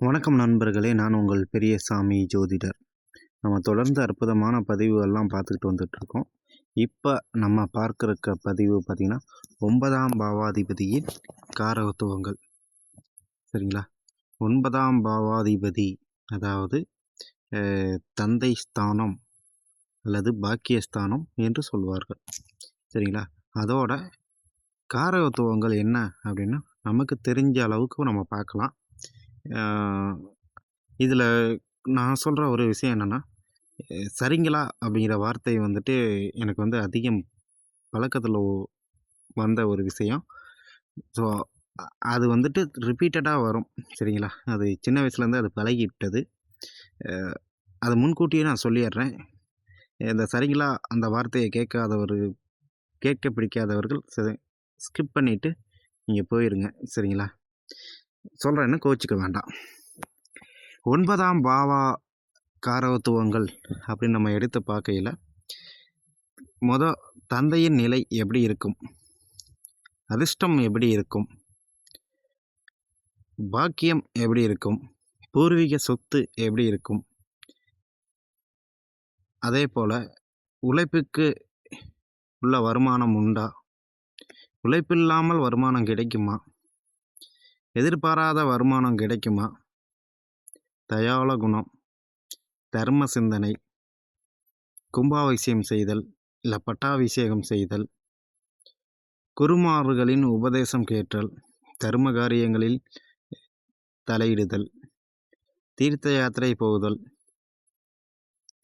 வணக்கம் நண்பர்களே, நான் உங்கள் பெரியசாமி ஜோதிடர். நம்ம தொடர்ந்து அற்புதமான பதிவுகள்லாம் பார்த்துக்கிட்டு வந்துட்டுருக்கோம். இப்போ நம்ம பார்க்குற பதிவு பார்த்திங்கன்னா 9ஆம் பாவாதிபதியின் காரகத்துவங்கள். சரிங்களா? 9ஆம் பாவாதிபதி அதாவது தந்தை ஸ்தானம் அல்லது பாக்கியஸ்தானம் என்று சொல்வார்கள். சரிங்களா? அதோட காரகத்துவங்கள் என்ன அப்படின்னா நமக்கு தெரிஞ்ச அளவுக்கு நம்ம பார்க்கலாம். இதில் நான் சொல்கிற ஒரு விஷயம் என்னென்னா, சரிங்களா அப்படிங்கிற வார்த்தை வந்துட்டு எனக்கு வந்து அதிகம் பழக்கத்தில் வந்த ஒரு விஷயம். ஸோ அது வந்துட்டு ரிப்பீட்டடாக வரும். சரிங்களா? அது சின்ன வயசுலேருந்து அது பழகிவிட்டது. அதை முன்கூட்டியே நான் சொல்லிடுறேன். இந்த சரிங்களா அந்த வார்த்தையை கேட்க பிடிக்காதவர்கள் ஸ்கிப் பண்ணிவிட்டு நீங்கள் போயிருங்க. சரிங்களா? சொல்கிறேன்னு கோச்சிக்க வேண்டாம். 9ஆம் பாவா காரகத்துவங்கள் அப்படின்னு நம்ம எடுத்து பார்க்கையில் தந்தையின் நிலை எப்படி இருக்கும், அதிர்ஷ்டம் எப்படி இருக்கும், பாக்கியம் எப்படி இருக்கும், பூர்வீக சொத்து எப்படி இருக்கும், அதே போல் உழைப்புக்கு உள்ள வருமானம் உண்டா, உழைப்பில்லாமல் வருமானம் கிடைக்குமா, எதிர்பாராத வருமானம் கிடைக்குமா, தயாள குணம், தர்ம சிந்தனை, கும்பாபிஷேகம் செய்தல் இல்லை பட்டாபிஷேகம் செய்தல், குருமார்களின் உபதேசம் கேட்டல், தர்ம காரியங்களில் தலையிடுதல், தீர்த்த யாத்திரை போகுதல்,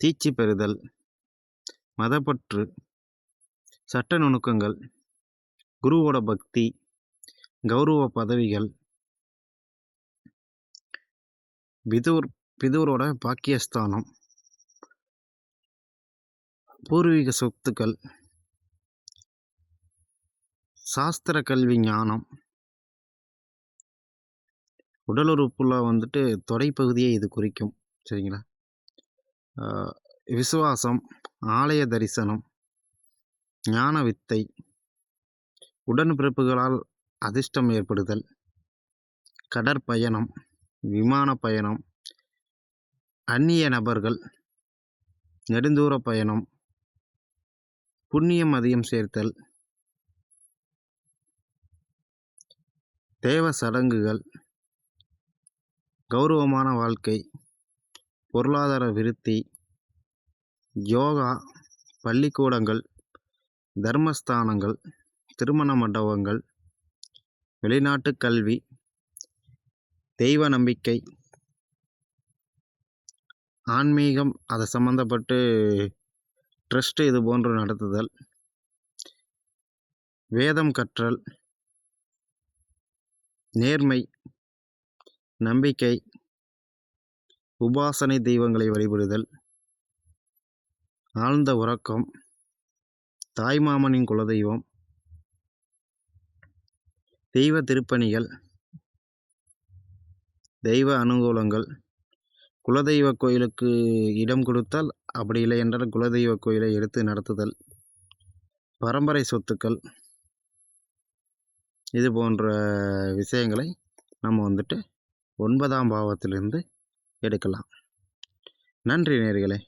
தீட்சி பெறுதல், மதப்பற்று, சட்ட நுணுக்கங்கள், குருவோட பக்தி, கௌரவ பதவிகள், பிதூரோட பாக்கியஸ்தானம், பூர்வீக சொத்துக்கள், சாஸ்திர கல்வி ஞானம், உடலுறுப்புல வந்துட்டு தொடைப்பகுதியை இது குறிக்கும். சரிங்களா? விசுவாசம், ஆலய தரிசனம், ஞான வித்தை, உடன்பிறப்புகளால் அதிர்ஷ்டம் ஏற்படுதல், கடற்பயணம், விமான பயணம், அந்நிய நபர்கள், நெடுந்தூர பயணம், புண்ணியம் அதிகம் சேர்த்தல், தேவ சடங்குகள், கௌரவமான வாழ்க்கை, பொருளாதார விருத்தி, யோகா, பள்ளிக்கூடங்கள், தர்மஸ்தானங்கள், திருமண மண்டபங்கள், வெளிநாட்டு கல்வி, தெய்வ நம்பிக்கை, ஆன்மீகம், அதை சம்மந்தப்பட்டு ட்ரஸ்ட் இது போன்று நடத்துதல், வேதம் கற்றல், நேர்மை, நம்பிக்கை, உபாசனை தெய்வங்களை வழிபடுதல், ஆழ்ந்த உறக்கம், தாய்மாமனின் குலதெய்வம், தெய்வ திருப்பணிகள், தெய்வ அனுகூலங்கள், குலதெய்வ கோயிலுக்கு இடம் கொடுத்தால், அப்படி இல்லை என்றால் குலதெய்வ கோயிலை எடுத்து நடத்துதல், பரம்பரை சொத்துக்கள், இது போன்ற விஷயங்களை நம்ம வந்துட்டு 9ஆம் பாவத்திலிருந்து எடுக்கலாம். நன்றி நேயர்களே.